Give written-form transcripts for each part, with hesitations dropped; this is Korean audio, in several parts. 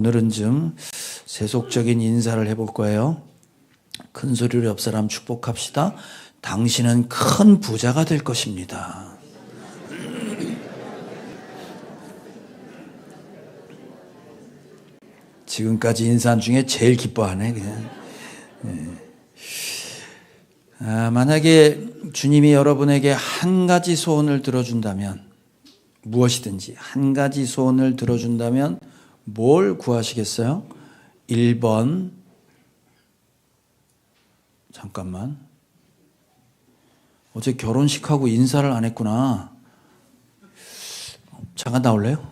오늘은 좀 세속적인 인사를 해볼 거예요. 큰 소리로 옆 사람 축복합시다. 당신은 큰 부자가 될 것입니다. 지금까지 인사한 중에 제일 기뻐하네 그냥. 만약에 주님이 여러분에게 한 가지 소원을 들어준다면, 무엇이든지 한 가지 소원을 들어준다면 뭘 구하시겠어요? 1번, 잠깐만, 어제 결혼식하고 인사를 안 했구나. 잠깐 나올래요?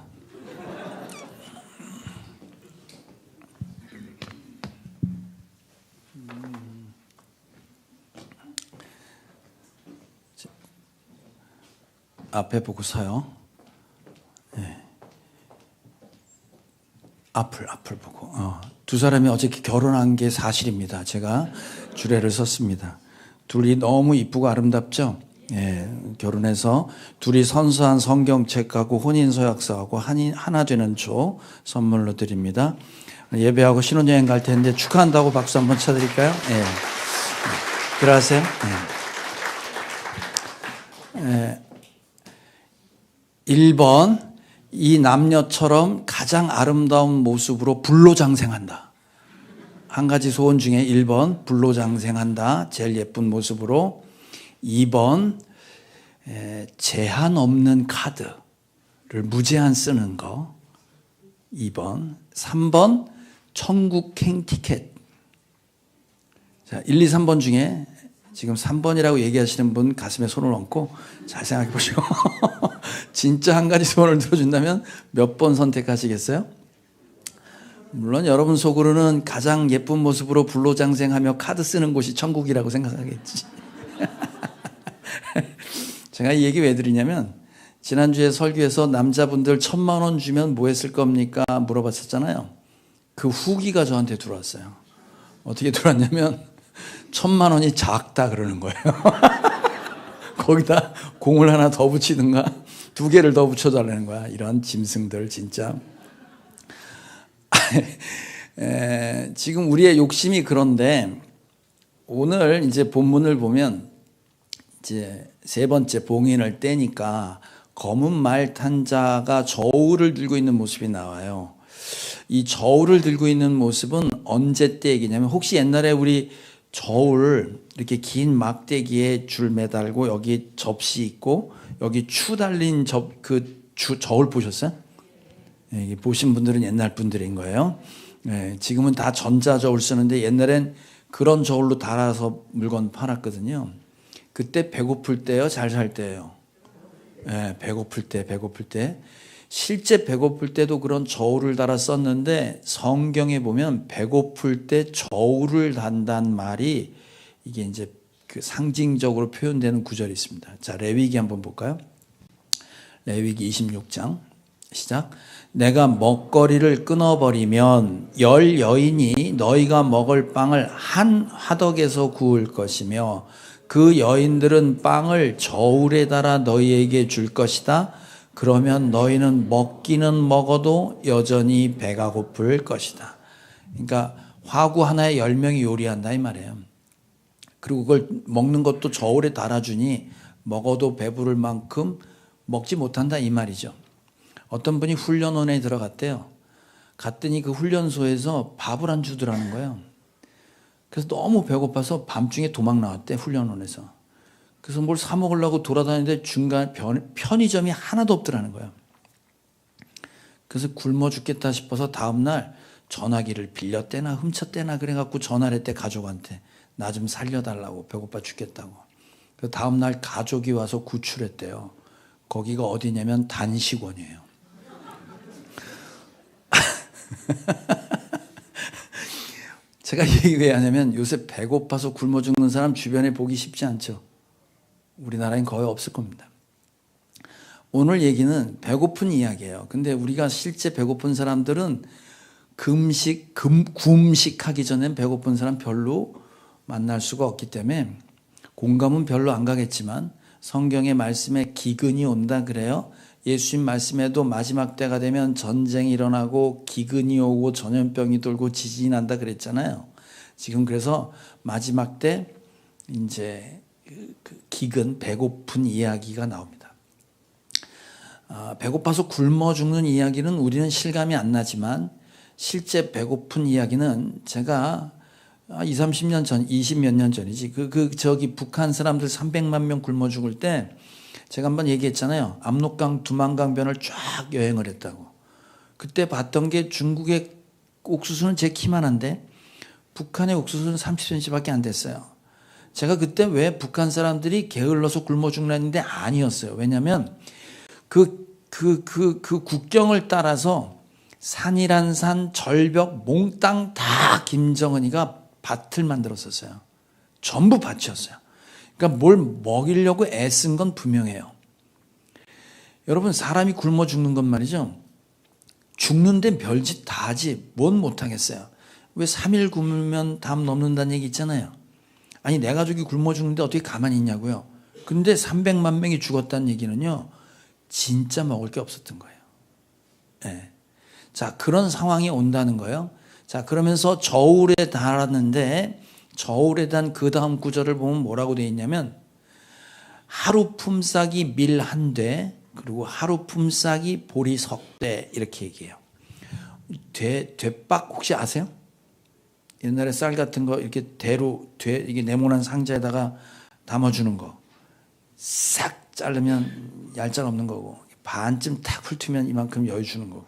앞에 보고 서요. 네. 앞을 보고. 두 사람이 어저께 결혼한 게 사실입니다. 제가 주례를 썼습니다. 둘이 너무 이쁘고 아름답죠? 예, 결혼해서 둘이 선서한 성경책하고 혼인서약서하고 하나 되는 초 선물로 드립니다. 예배하고 신혼여행 갈 텐데 축하한다고 박수 한번 쳐드릴까요? 예. 들어가세요. 예. 1번, 이 남녀처럼 가장 아름다운 모습으로 불로장생한다. 한 가지 소원 중에 1번, 불로장생한다. 제일 예쁜 모습으로. 2번, 제한 없는 카드를 무제한 쓰는 거. 2번. 3번, 천국행 티켓. 자, 1, 2, 3번 중에 지금 3번이라고 얘기하시는 분 가슴에 손을 얹고 잘 생각해 보시고 진짜 한 가지 소원을 들어준다면 몇 번 선택하시겠어요? 물론 여러분 속으로는 가장 예쁜 모습으로 불로장생하며 카드 쓰는 곳이 천국이라고 생각하겠지. 제가 이 얘기 왜 드리냐면, 지난주에 설교에서 남자분들 1,000만 원 주면 뭐 했을 겁니까? 물어봤었잖아요. 그 후기가 저한테 들어왔어요. 어떻게 들어왔냐면 1,000만 원이 작다 그러는 거예요. 거기다 공을 하나 더 붙이든가 2개를 더 붙여달라는 거야. 이런 짐승들 진짜. 지금 우리의 욕심이 그런데, 오늘 이제 본문을 보면 이제 세 번째 봉인을 떼니까 검은 말 탄 자가 저울을 들고 있는 모습이 나와요. 이 저울을 들고 있는 모습은 언제 때 얘기냐면, 혹시 옛날에 우리 저울 이렇게 긴 막대기에 줄 매달고 여기 접시 있고 여기 추 달린 저울 보셨어요? 네, 보신 분들은 옛날 분들인 거예요. 네, 지금은 다 전자저울 쓰는데 옛날엔 그런 저울로 달아서 물건 팔았거든요. 그때 배고플 때요, 잘 살 때예요? 네, 배고플 때. 실제 배고플 때도 그런 저울을 달아 썼는데, 성경에 보면 배고플 때 저울을 단다는 말이 이게 이제 그 상징적으로 표현되는 구절이 있습니다. 자, 레위기 한번 볼까요? 레위기 26장 시작. 내가 먹거리를 끊어버리면 10 여인이 너희가 먹을 빵을 한 화덕에서 구울 것이며 그 여인들은 빵을 저울에 달아 너희에게 줄 것이다. 그러면 너희는 먹기는 먹어도 여전히 배가 고플 것이다. 그러니까 화구 하나에 10명이 요리한다 이 말이에요. 그리고 그걸 먹는 것도 저울에 달아주니 먹어도 배부를 만큼 먹지 못한다 이 말이죠. 어떤 분이 훈련원에 들어갔대요. 갔더니 그 훈련소에서 밥을 안 주더라는 거예요. 그래서 너무 배고파서 밤중에 도망 나왔대, 훈련원에서. 그래서 뭘 사 먹으려고 돌아다니는데 중간 편의점이 하나도 없더라는 거예요. 그래서 굶어 죽겠다 싶어서 다음날 전화기를 빌렸대나 훔쳤대나 그래갖고 전화를 했대, 가족한테. 나 좀 살려달라고, 배고파 죽겠다고. 그래서 다음날 가족이 와서 구출했대요. 거기가 어디냐면 단식원이에요. 제가 이 얘기 왜 하냐면, 요새 배고파서 굶어 죽는 사람 주변에 보기 쉽지 않죠. 우리나라엔 거의 없을 겁니다. 오늘 얘기는 배고픈 이야기예요. 근데 우리가 실제 배고픈 사람들은 금식하기 전엔 배고픈 사람 별로 만날 수가 없기 때문에 공감은 별로 안 가겠지만, 성경의 말씀에 기근이 온다 그래요. 예수님 말씀에도 마지막 때가 되면 전쟁이 일어나고 기근이 오고 전염병이 돌고 지진이 난다 그랬잖아요. 지금 그래서 마지막 때 이제 그 기근, 배고픈 이야기가 나옵니다. 배고파서 굶어 죽는 이야기는 우리는 실감이 안 나지만 실제 배고픈 이야기는 제가 20, 30년 전, 20 몇 년 전이지. 저기 북한 사람들 300만 명 굶어 죽을 때 제가 한번 얘기했잖아요. 압록강, 두만강변을 쫙 여행을 했다고. 그때 봤던 게 중국의 옥수수는 제 키만한데 북한의 옥수수는 30cm밖에 안 됐어요. 제가 그때 왜 북한 사람들이 게을러서 굶어 죽나 했는데 아니었어요. 왜냐하면 그 국경을 따라서 산이란 산, 절벽, 몽땅 다 김정은이가 밭을 만들었었어요. 전부 밭이었어요. 그러니까 뭘 먹이려고 애쓴 건 분명해요. 여러분, 사람이 굶어 죽는 건 말이죠. 죽는 데는 별짓 다 하지 뭔 못하겠어요. 왜 3일 굶으면 담 넘는다는 얘기 있잖아요. 아니, 내 가족이 굶어 죽는데 어떻게 가만히 있냐고요. 근데 300만 명이 죽었다는 얘기는요, 진짜 먹을 게 없었던 거예요. 네. 자, 그런 상황이 온다는 거예요. 자, 그러면서 저울에 달았는데 저울에 단 그 다음 구절을 보면 뭐라고 되어 있냐면 하루 품삯이 밀 한 대, 그리고 하루 품삯이 보리 석 대, 이렇게 얘기해요. 되박 혹시 아세요? 옛날에 쌀 같은 거 이렇게 이게 네모난 상자에다가 담아주는 거. 싹 자르면 얄짤 없는 거고, 반쯤 탁 훑으면 이만큼 여유 주는 거고,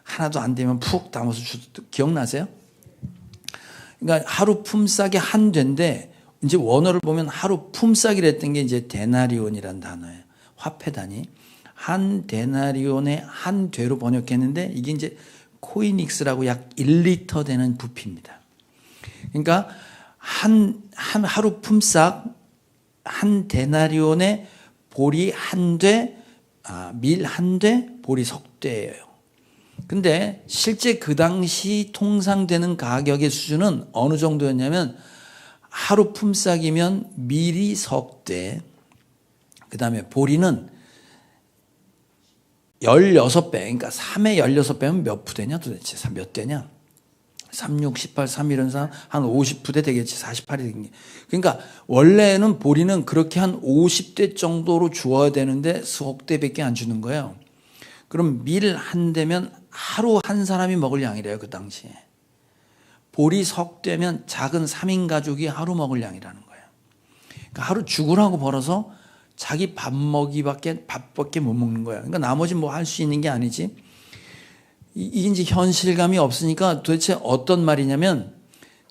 하나도 안 되면 푹 담아서 기억나세요? 그러니까 하루 품삯이 한 대인데, 이제 원어를 보면 하루 품삯이랬던 게 이제 데나리온이란 단어예요. 화폐 단위. 한 데나리온에 한 되로 번역했는데 이게 이제 코이닉스라고 약 1리터 되는 부피입니다. 그러니까 하루 품삯 한 데나리온에 보리 한 대, 밀 한 대, 보리 석 대예요. 근데 실제 그 당시 통상되는 가격의 수준은 어느 정도였냐면 하루 품삯이면 밀이 석 대, 그 다음에 보리는 16배, 그러니까 3에 16배면 몇 푸대냐 도대체? 몇 대냐? 3, 6, 18, 3 이런 사람 한 50푸대 되겠지. 48이 되겠지. 그러니까 원래는 보리는 그렇게 한 50대 정도로 주어야 되는데 석 대밖에 안 주는 거예요. 그럼 밀 한 대면 하루 한 사람이 먹을 양이래요, 그 당시에. 보리 석 대면 작은 3인 가족이 하루 먹을 양이라는 거예요. 그러니까 하루 죽으라고 벌어서 자기 밥밖에 못 먹는 거예요. 그러니까 나머지 뭐 할 수 있는 게 아니지. 이게 이제 현실감이 없으니까 도대체 어떤 말이냐면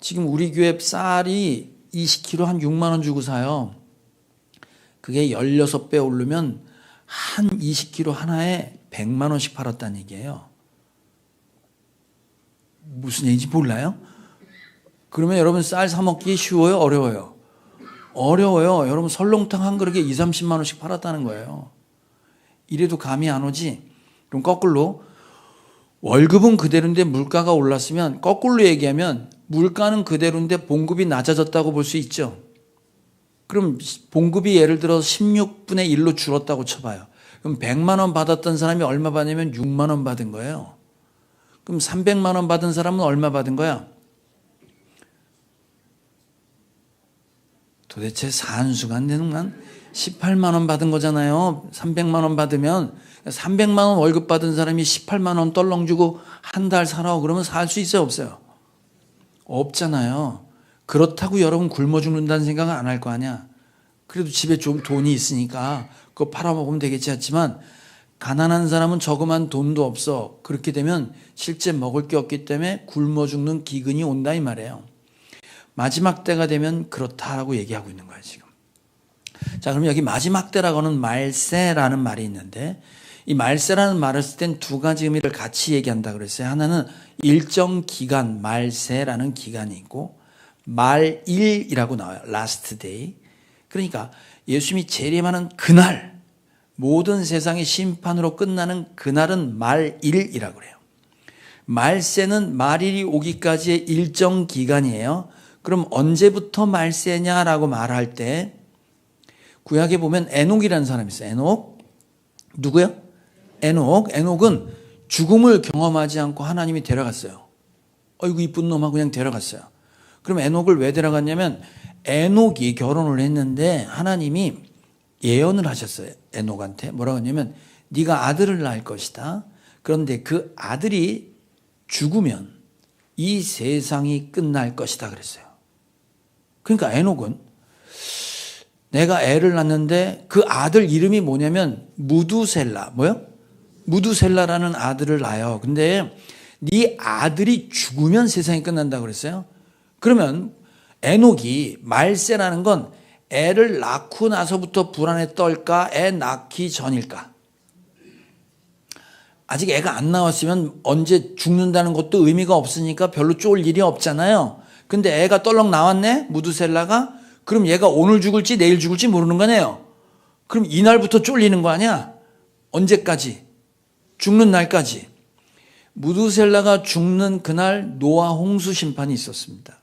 지금 우리 교회 쌀이 20kg 한 6만 원 주고 사요. 그게 16배 오르면 한 20kg 하나에 100만 원씩 팔았다는 얘기예요. 무슨 얘기인지 몰라요? 그러면 여러분 쌀 사 먹기 쉬워요? 어려워요? 어려워요. 여러분 설렁탕 한 그릇에 2, 30만 원씩 팔았다는 거예요. 이래도 감이 안 오지? 그럼 거꾸로 월급은 그대로인데 물가가 올랐으면, 거꾸로 얘기하면 물가는 그대로인데 봉급이 낮아졌다고 볼 수 있죠. 그럼 봉급이 예를 들어 16분의 1로 줄었다고 쳐봐요. 그럼 100만 원 받았던 사람이 얼마 받냐면 6만 원 받은 거예요. 그럼 300만 원 받은 사람은 얼마 받은 거야? 도대체 산수가 안 되는 건 18만 원 받은 거잖아요. 300만 원 받으면 300만 원 월급 받은 사람이 18만 원 떨렁 주고 한 달 살아. 그러면 살 수 있어요, 없어요? 없잖아요. 그렇다고 여러분 굶어 죽는다는 생각은 안 할 거 아니야. 그래도 집에 좀 돈이 있으니까 그거 팔아먹으면 되겠지 했지만, 가난한 사람은 저금한 돈도 없어. 그렇게 되면 실제 먹을 게 없기 때문에 굶어 죽는 기근이 온다 이 말이에요. 마지막 때가 되면 그렇다라고 얘기하고 있는 거예요, 지금. 자, 그럼 여기 마지막 때라고 하는 말세라는 말이 있는데, 이 말세라는 말을 쓸 땐 두 가지 의미를 같이 얘기한다 그랬어요. 하나는 일정 기간, 말세라는 기간이 있고, 말일이라고 나와요. last day. 그러니까 예수님이 재림하는 그날, 모든 세상의 심판으로 끝나는 그날은 말일이라고 그래요. 말세는 말일이 오기까지의 일정 기간이에요. 그럼 언제부터 말세냐라고 말할 때 구약에 보면 에녹이라는 사람이 있어요. 에녹 누구요? 에녹은 죽음을 경험하지 않고 하나님이 데려갔어요. 어이구 이쁜 놈 하고 그냥 데려갔어요. 그럼 에녹을 왜 데려갔냐면 에녹이 결혼을 했는데 하나님이 예언을 하셨어요. 에녹한테 뭐라고 했냐면 네가 아들을 낳을 것이다. 그런데 그 아들이 죽으면 이 세상이 끝날 것이다 그랬어요. 그러니까 에녹은 내가 애를 낳는데 그 아들 이름이 뭐냐면 무두셀라. 뭐요? 무두셀라라는 아들을 낳아요. 근데 네 아들이 죽으면 세상이 끝난다고 그랬어요. 그러면 에녹이 말세라는 건 애를 낳고 나서부터 불안에 떨까? 애 낳기 전일까? 아직 애가 안 나왔으면 언제 죽는다는 것도 의미가 없으니까 별로 쫄 일이 없잖아요. 근데 애가 떨렁 나왔네? 무두셀라가? 그럼 얘가 오늘 죽을지 내일 죽을지 모르는 거네요. 그럼 이날부터 쫄리는 거 아니야? 언제까지? 죽는 날까지. 무두셀라가 죽는 그날 노아 홍수 심판이 있었습니다.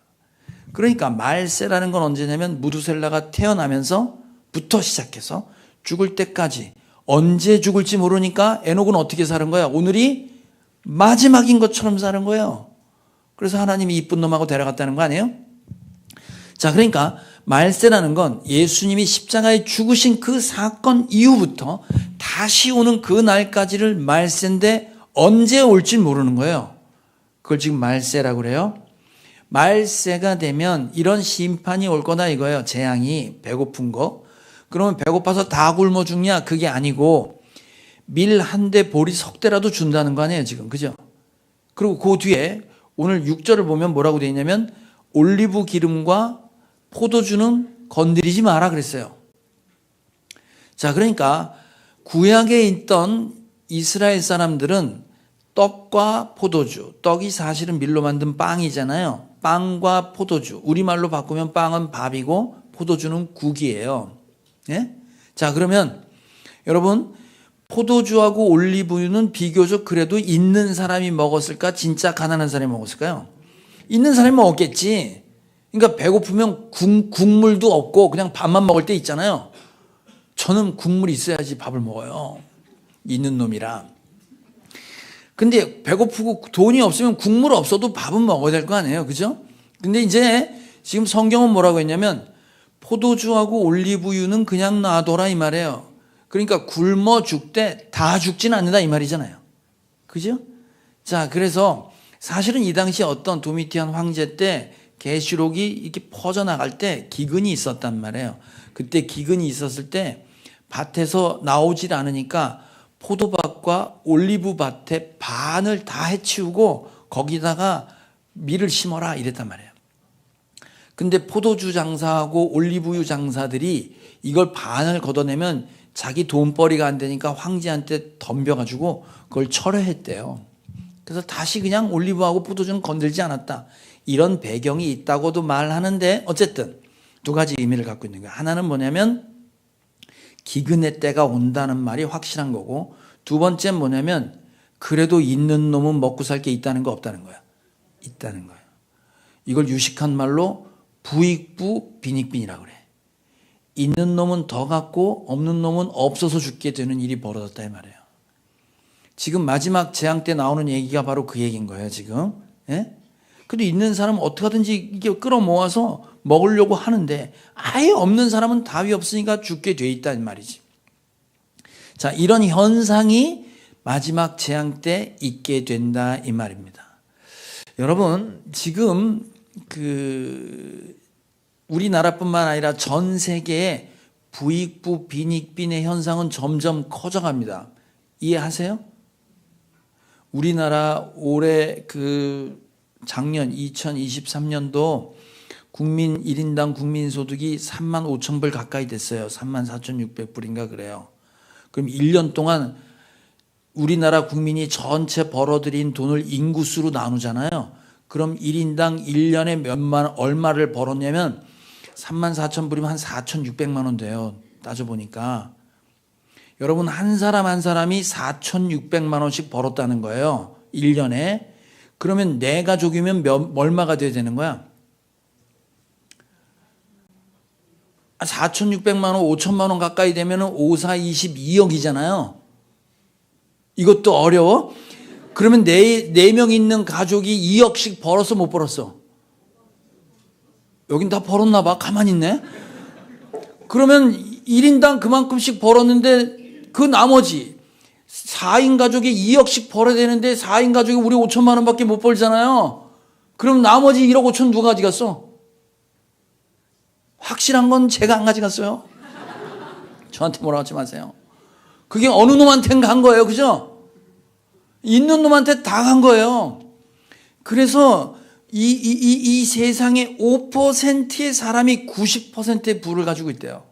그러니까 말세라는 건 언제냐면 무두셀라가 태어나면서부터 시작해서 죽을 때까지 언제 죽을지 모르니까 에녹은 어떻게 사는 거야? 오늘이 마지막인 것처럼 사는 거예요. 그래서 하나님이 이쁜 놈하고 데려갔다는 거 아니에요? 자, 그러니까 말세라는 건 예수님이 십자가에 죽으신 그 사건 이후부터 다시 오는 그 날까지를 말세인데 언제 올지 모르는 거예요. 그걸 지금 말세라고 그래요. 말세가 되면 이런 심판이 올 거다 이거예요. 재앙이 배고픈 거. 그러면 배고파서 다 굶어 죽냐? 그게 아니고 밀 한 대 보리 석 대라도 준다는 거 아니에요 지금. 그죠? 그리고 그 뒤에 오늘 6절을 보면 뭐라고 되어 있냐면 올리브 기름과 포도주는 건드리지 마라 그랬어요. 자, 그러니까 구약에 있던 이스라엘 사람들은 떡과 포도주, 떡이 사실은 밀로 만든 빵이잖아요. 빵과 포도주, 우리말로 바꾸면 빵은 밥이고 포도주는 국이에요. 예? 자, 그러면 여러분 포도주하고 올리브유는 비교적 그래도 있는 사람이 먹었을까? 진짜 가난한 사람이 먹었을까요? 있는 사람이 먹었겠지. 그러니까 배고프면 국물도 없고 그냥 밥만 먹을 때 있잖아요. 저는 국물이 있어야지 밥을 먹어요. 있는 놈이라. 근데 배고프고 돈이 없으면 국물 없어도 밥은 먹어야 될 거 아니에요. 그죠? 근데 이제 지금 성경은 뭐라고 했냐면 포도주하고 올리브유는 그냥 놔둬라 이 말이에요. 그러니까 굶어 죽되 다 죽지는 않는다 이 말이잖아요. 그죠? 자, 그래서 사실은 이 당시 어떤 도미티안 황제 때 계시록이 이렇게 퍼져나갈 때 기근이 있었단 말이에요. 그때 기근이 있었을 때 밭에서 나오질 않으니까 포도밭과 올리브밭의 반을 다 해치우고 거기다가 밀을 심어라 이랬단 말이에요. 근데 포도주 장사하고 올리브유 장사들이 이걸 반을 걷어내면 자기 돈벌이가 안 되니까 황제한테 덤벼가지고 그걸 철회했대요. 그래서 다시 그냥 올리브하고 포도주는 건들지 않았다. 이런 배경이 있다고도 말하는데 어쨌든 두 가지 의미를 갖고 있는 거예요. 하나는 뭐냐면 기근의 때가 온다는 말이 확실한 거고, 두 번째는 뭐냐면 그래도 있는 놈은 먹고 살 게 있다는 거 없다는 거야. 있다는 거예요. 이걸 유식한 말로 부익부 빈익빈이라고 그래. 있는 놈은 더 갖고 없는 놈은 없어서 죽게 되는 일이 벌어졌다 이 말이에요. 지금 마지막 재앙 때 나오는 얘기가 바로 그 얘기인 거예요 지금. 예? 그래도 있는 사람은 어떻게 하든지 이게 끌어모아서 먹으려고 하는데 아예 없는 사람은 답이 없으니까 죽게 돼 있다는 말이지. 자, 이런 현상이 마지막 재앙 때 있게 된다 이 말입니다. 여러분 지금 우리나라뿐만 아니라 전 세계의 부익부 빈익빈의 현상은 점점 커져갑니다. 이해하세요? 우리나라 올해 작년 2023년도 국민 1인당 국민소득이 3만 5천 불 가까이 됐어요. 3만 4,600불인가 그래요. 그럼 1년 동안 우리나라 국민이 전체 벌어들인 돈을 인구수로 나누잖아요. 그럼 1인당 1년에 얼마를 벌었냐면 3만 4천 불이면 한 4,600만 원 돼요. 따져보니까. 여러분 한 사람 한 사람이 4,600만 원씩 벌었다는 거예요. 1년에. 그러면 네 가족이면 얼마가 돼야 되는 거야? 4,600만 원, 5천만 원 가까이 되면 5, 4, 22억이잖아요. 이것도 어려워? 그러면 네 명 있는 가족이 2억씩 벌었어, 못 벌었어? 여긴 다 벌었나 봐. 가만히 있네. 그러면 1인당 그만큼씩 벌었는데 그 나머지 4인 가족이 2억씩 벌어야 되는데 4인 가족이 우리 5천만 원밖에 못 벌잖아요. 그럼 나머지 1억 5천 누가 가져갔어? 확실한 건 제가 안 가져갔어요. 저한테 뭐라고 하지 마세요. 그게 어느 놈한테는 간 거예요. 그죠? 있는 놈한테 다 간 거예요. 그래서 이 세상에 5%의 사람이 90%의 부를 가지고 있대요.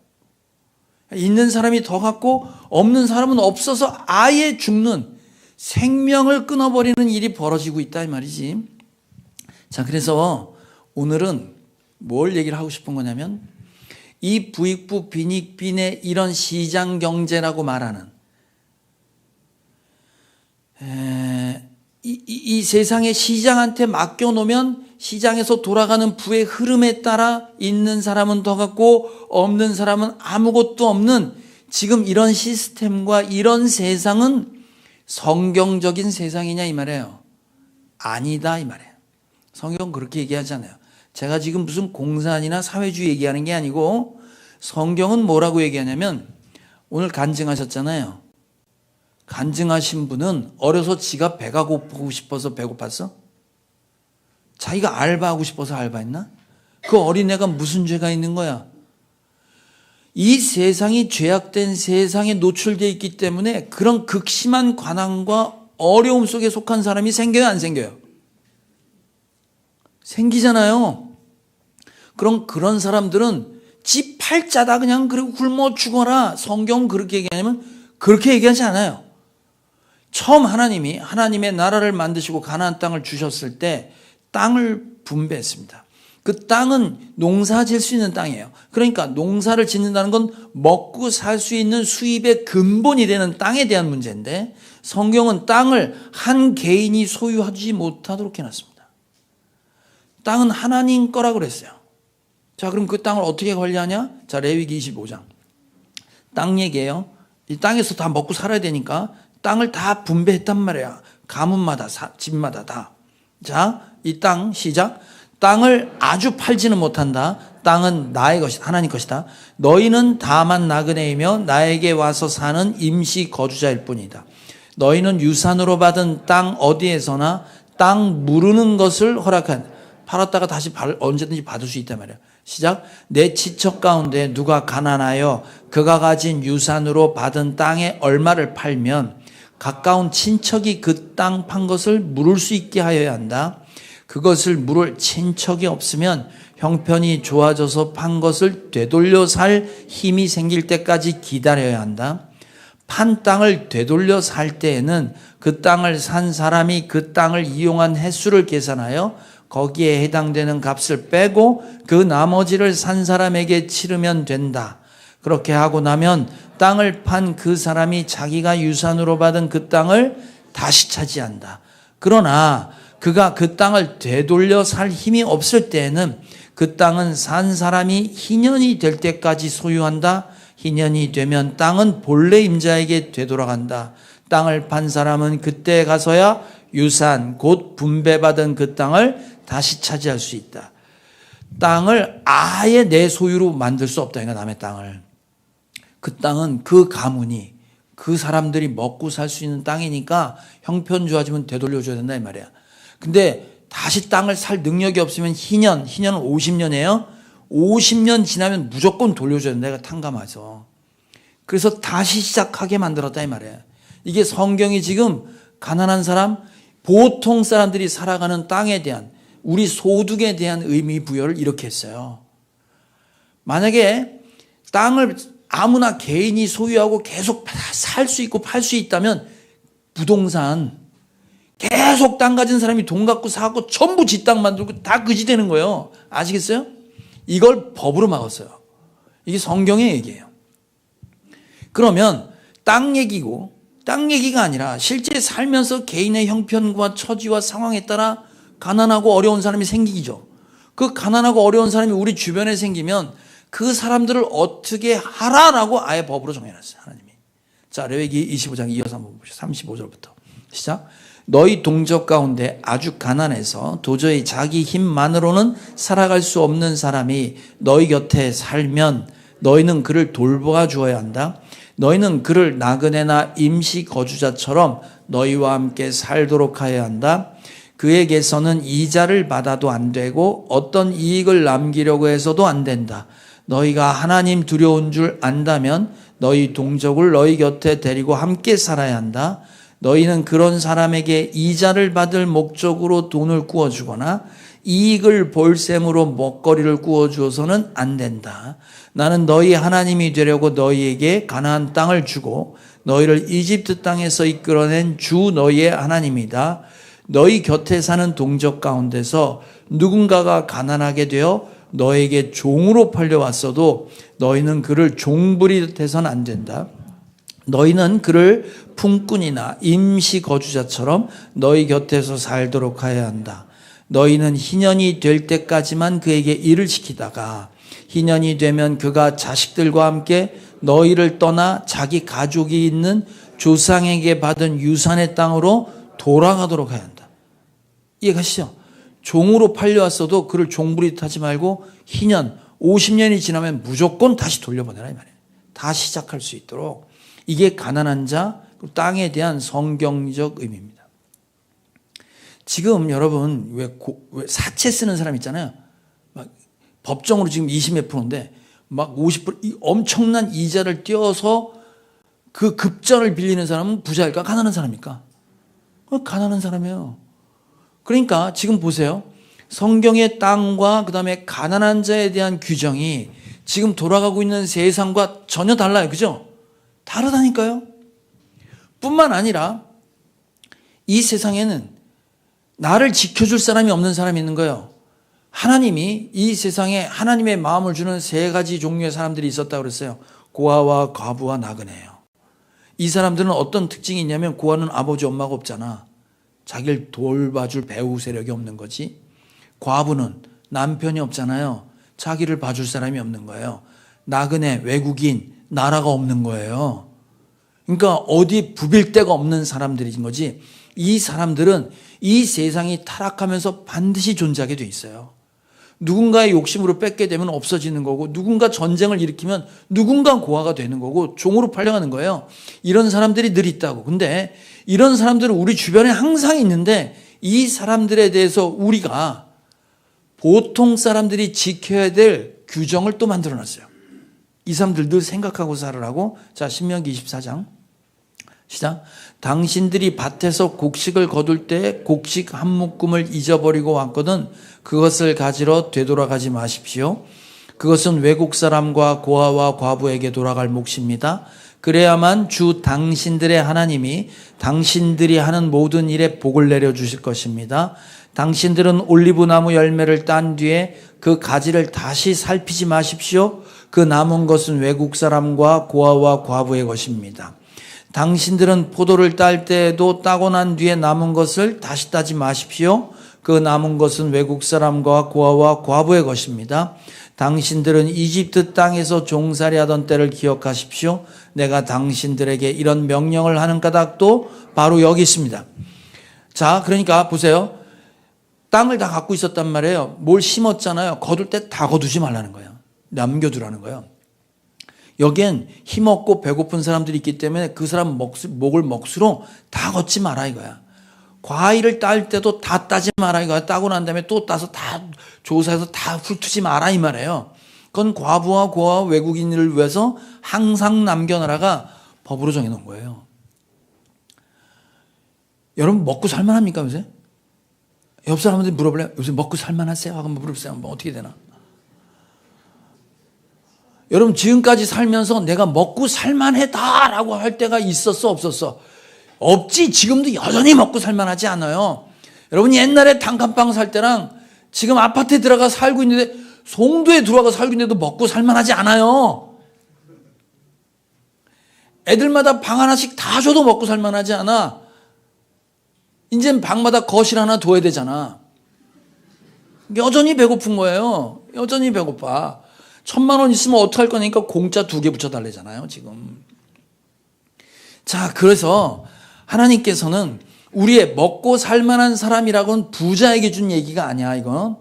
있는 사람이 더 갖고 없는 사람은 없어서 아예 죽는, 생명을 끊어버리는 일이 벌어지고 있다 이 말이지. 자, 그래서 오늘은 뭘 얘기를 하고 싶은 거냐면 이 부익부 빈익빈의 이런 시장 경제라고 말하는 이 세상의 시장한테 맡겨놓으면 시장에서 돌아가는 부의 흐름에 따라 있는 사람은 더 갖고 없는 사람은 아무것도 없는 지금 이런 시스템과 이런 세상은 성경적인 세상이냐 이 말이에요. 아니다 이 말이에요. 성경은 그렇게 얘기하잖아요. 제가 지금 무슨 공산이나 사회주의 얘기하는 게 아니고 성경은 뭐라고 얘기하냐면 오늘 간증하셨잖아요. 간증하신 분은 어려서 지가 배가 고프고 싶어서 배고팠어? 자기가 알바하고 싶어서 알바했나? 그 어린애가 무슨 죄가 있는 거야? 이 세상이 죄악된 세상에 노출되어 있기 때문에 그런 극심한 관항과 어려움 속에 속한 사람이 생겨요, 안 생겨요? 생기잖아요. 그럼 그런 사람들은 지 팔자다 그냥 그리고 굶어 죽어라. 성경은 그렇게 얘기하냐면 그렇게 얘기하지 않아요. 처음 하나님이 하나님의 나라를 만드시고 가나안 땅을 주셨을 때 땅을 분배했습니다. 그 땅은 농사 지을 수 있는 땅이에요. 그러니까 농사를 짓는다는 건 먹고 살 수 있는 수입의 근본이 되는 땅에 대한 문제인데 성경은 땅을 한 개인이 소유하지 못하도록 해놨습니다. 땅은 하나님 거라 그랬어요. 자, 그럼 그 땅을 어떻게 관리하냐? 자, 레위기 25장. 땅 얘기예요. 이 땅에서 다 먹고 살아야 되니까 땅을 다 분배했단 말이야. 가문마다, 집마다 다. 자, 이 땅 시작. 땅을 아주 팔지는 못한다. 땅은 나의 것이다. 하나님 것이다. 너희는 다만 나그네이며 나에게 와서 사는 임시 거주자일 뿐이다. 너희는 유산으로 받은 땅 어디에서나 땅 무르는 것을 허락한, 팔았다가 다시 언제든지 받을 수 있단 말이야. 시작. 내 친척 가운데 누가 가난하여 그가 가진 유산으로 받은 땅에 얼마를 팔면 가까운 친척이 그 땅 판 것을 물을 수 있게 하여야 한다. 그것을 물을 친척이 없으면 형편이 좋아져서 판 것을 되돌려 살 힘이 생길 때까지 기다려야 한다. 판 땅을 되돌려 살 때에는 그 땅을 산 사람이 그 땅을 이용한 횟수를 계산하여 거기에 해당되는 값을 빼고 그 나머지를 산 사람에게 치르면 된다. 그렇게 하고 나면 땅을 판 그 사람이 자기가 유산으로 받은 그 땅을 다시 차지한다. 그러나 그가 그 땅을 되돌려 살 힘이 없을 때에는 그 땅은 산 사람이 희년이 될 때까지 소유한다. 희년이 되면 땅은 본래 임자에게 되돌아간다. 땅을 판 사람은 그때 가서야 유산 곧 분배받은 그 땅을 다시 차지할 수 있다. 땅을 아예 내 소유로 만들 수 없다. 그러니까 남의 땅을. 그 땅은 그 가문이 그 사람들이 먹고 살 수 있는 땅이니까 형편 좋아지면 되돌려줘야 된다 이 말이야. 근데 다시 땅을 살 능력이 없으면 희년은 50년이에요. 50년 지나면 무조건 돌려줘야 된다. 내가 탕감해서. 그래서 다시 시작하게 만들었다 이 말이에요. 이게 성경이 지금 가난한 사람, 보통 사람들이 살아가는 땅에 대한 우리 소득에 대한 의미 부여를 이렇게 했어요. 만약에 땅을 아무나 개인이 소유하고 계속 살 수 있고 팔 수 있다면 부동산 계속 땅 가진 사람이 돈 갖고 사고 전부 지 땅 만들고 다 그지 되는 거예요. 아시겠어요? 이걸 법으로 막았어요. 이게 성경의 얘기예요. 그러면 땅 얘기고 땅 얘기가 아니라 실제 살면서 개인의 형편과 처지와 상황에 따라 가난하고 어려운 사람이 생기죠. 그 가난하고 어려운 사람이 우리 주변에 생기면 그 사람들을 어떻게 하라라고 아예 법으로 정해놨어요. 하나님이. 자, 레위기 25장 이어서 한번 보시죠. 35절부터 시작. 너희 동족 가운데 아주 가난해서 도저히 자기 힘만으로는 살아갈 수 없는 사람이 너희 곁에 살면 너희는 그를 돌보아 주어야 한다. 너희는 그를 나그네나 임시 거주자처럼 너희와 함께 살도록 하여야 한다. 그에게서는 이자를 받아도 안 되고 어떤 이익을 남기려고 해서도 안 된다. 너희가 하나님 두려운 줄 안다면 너희 동족을 너희 곁에 데리고 함께 살아야 한다. 너희는 그런 사람에게 이자를 받을 목적으로 돈을 구워주거나 이익을 볼 셈으로 먹거리를 구워주어서는 안 된다. 나는 너희 하나님이 되려고 너희에게 가나안 땅을 주고 너희를 이집트 땅에서 이끌어낸 주 너희의 하나님이다. 너희 곁에 사는 동족 가운데서 누군가가 가난하게 되어 너에게 종으로 팔려왔어도 너희는 그를 종부리듯해서는 안 된다. 너희는 그를 품꾼이나 임시 거주자처럼 너희 곁에서 살도록 하여야 한다. 너희는 희년이 될 때까지만 그에게 일을 시키다가 희년이 되면 그가 자식들과 함께 너희를 떠나 자기 가족이 있는 조상에게 받은 유산의 땅으로 돌아가도록 해야 한다. 이해가시죠? 종으로 팔려왔어도 그를 종부리듯 하지 말고 희년 50년이 지나면 무조건 다시 돌려보내라 이 말이에요. 다 시작할 수 있도록. 이게 가난한 자, 땅에 대한 성경적 의미입니다. 지금 여러분 왜 사채 쓰는 사람 있잖아요. 막 법정으로 지금 20몇 %인데 막 50% 엄청난 이자를 띄어서 그 급전을 빌리는 사람은 부자일까 가난한 사람입니까? 가난한 사람이에요. 그러니까 지금 보세요. 성경의 땅과 그다음에 가난한 자에 대한 규정이 지금 돌아가고 있는 세상과 전혀 달라요. 그죠? 다르다니까요. 뿐만 아니라 이 세상에는 나를 지켜줄 사람이 없는 사람이 있는 거예요. 하나님이 이 세상에 하나님의 마음을 주는 세 가지 종류의 사람들이 있었다고 그랬어요. 고아와 과부와 나그네예요. 이 사람들은 어떤 특징이 있냐면 고아는 아버지 엄마가 없잖아. 자기를 돌봐줄 배우 세력이 없는 거지. 과부는 남편이 없잖아요. 자기를 봐줄 사람이 없는 거예요. 나그네, 외국인, 나라가 없는 거예요. 그러니까 어디 부빌 데가 없는 사람들인 거지. 이 사람들은 이 세상이 타락하면서 반드시 존재하게 돼 있어요. 누군가의 욕심으로 뺏게 되면 없어지는 거고 누군가 전쟁을 일으키면 누군가 고아가 되는 거고 종으로 팔려가는 거예요. 이런 사람들이 늘 있다고. 근데 이런 사람들은 우리 주변에 항상 있는데 이 사람들에 대해서 우리가 보통 사람들이 지켜야 될 규정을 또 만들어놨어요. 이 사람들 늘 생각하고 살으라고. 자, 신명기 24장 시작. 당신들이 밭에서 곡식을 거둘 때 곡식 한 묶음을 잊어버리고 왔거든 그것을 가지러 되돌아가지 마십시오. 그것은 외국 사람과 고아와 과부에게 돌아갈 몫입니다. 그래야만 주 당신들의 하나님이 당신들이 하는 모든 일에 복을 내려주실 것입니다. 당신들은 올리브나무 열매를 딴 뒤에 그 가지를 다시 살피지 마십시오. 그 남은 것은 외국 사람과 고아와 과부의 것입니다. 당신들은 포도를 딸 때에도 따고 난 뒤에 남은 것을 다시 따지 마십시오. 그 남은 것은 외국 사람과 고아와 과부의 것입니다. 당신들은 이집트 땅에서 종살이 하던 때를 기억하십시오. 내가 당신들에게 이런 명령을 하는 까닭도 바로 여기 있습니다. 자, 그러니까 보세요. 땅을 다 갖고 있었단 말이에요. 뭘 심었잖아요. 거둘 때 다 거두지 말라는 거예요. 남겨두라는 거예요. 여기엔 힘없고 배고픈 사람들이 있기 때문에 그 사람 목을 먹수로 다 걷지 마라 이거야. 과일을 딸 때도 다 따지 마라 이거야. 따고 난 다음에 또 따서 다 조사해서 다 훑지 마라 이 말이에요. 그건 과부와 고아 외국인을 위해서 항상 남겨놔라가 법으로 정해놓은 거예요. 여러분 먹고 살만합니까 요새? 옆 사람한테 물어볼래요? 요새 먹고 살만하세요? 하고 물어보세요. 뭐 어떻게 되나? 여러분 지금까지 살면서 내가 먹고 살만하다라고 할 때가 있었어 없었어? 없지. 지금도 여전히 먹고 살만하지 않아요. 여러분 옛날에 단칸방 살 때랑 지금 아파트에 들어가 살고 있는데 송도에 들어가 살고 있는데도 먹고 살만하지 않아요. 애들마다 방 하나씩 다 줘도 먹고 살만하지 않아. 이젠 방마다 거실 하나 둬야 되잖아. 여전히 배고픈 거예요. 여전히 배고파. 1,000만 원 있으면 어떡할 거니까 공짜 2개 붙여달래잖아요, 지금. 자, 그래서 하나님께서는 우리의 먹고 살만한 사람이라고는 부자에게 준 얘기가 아니야. 이건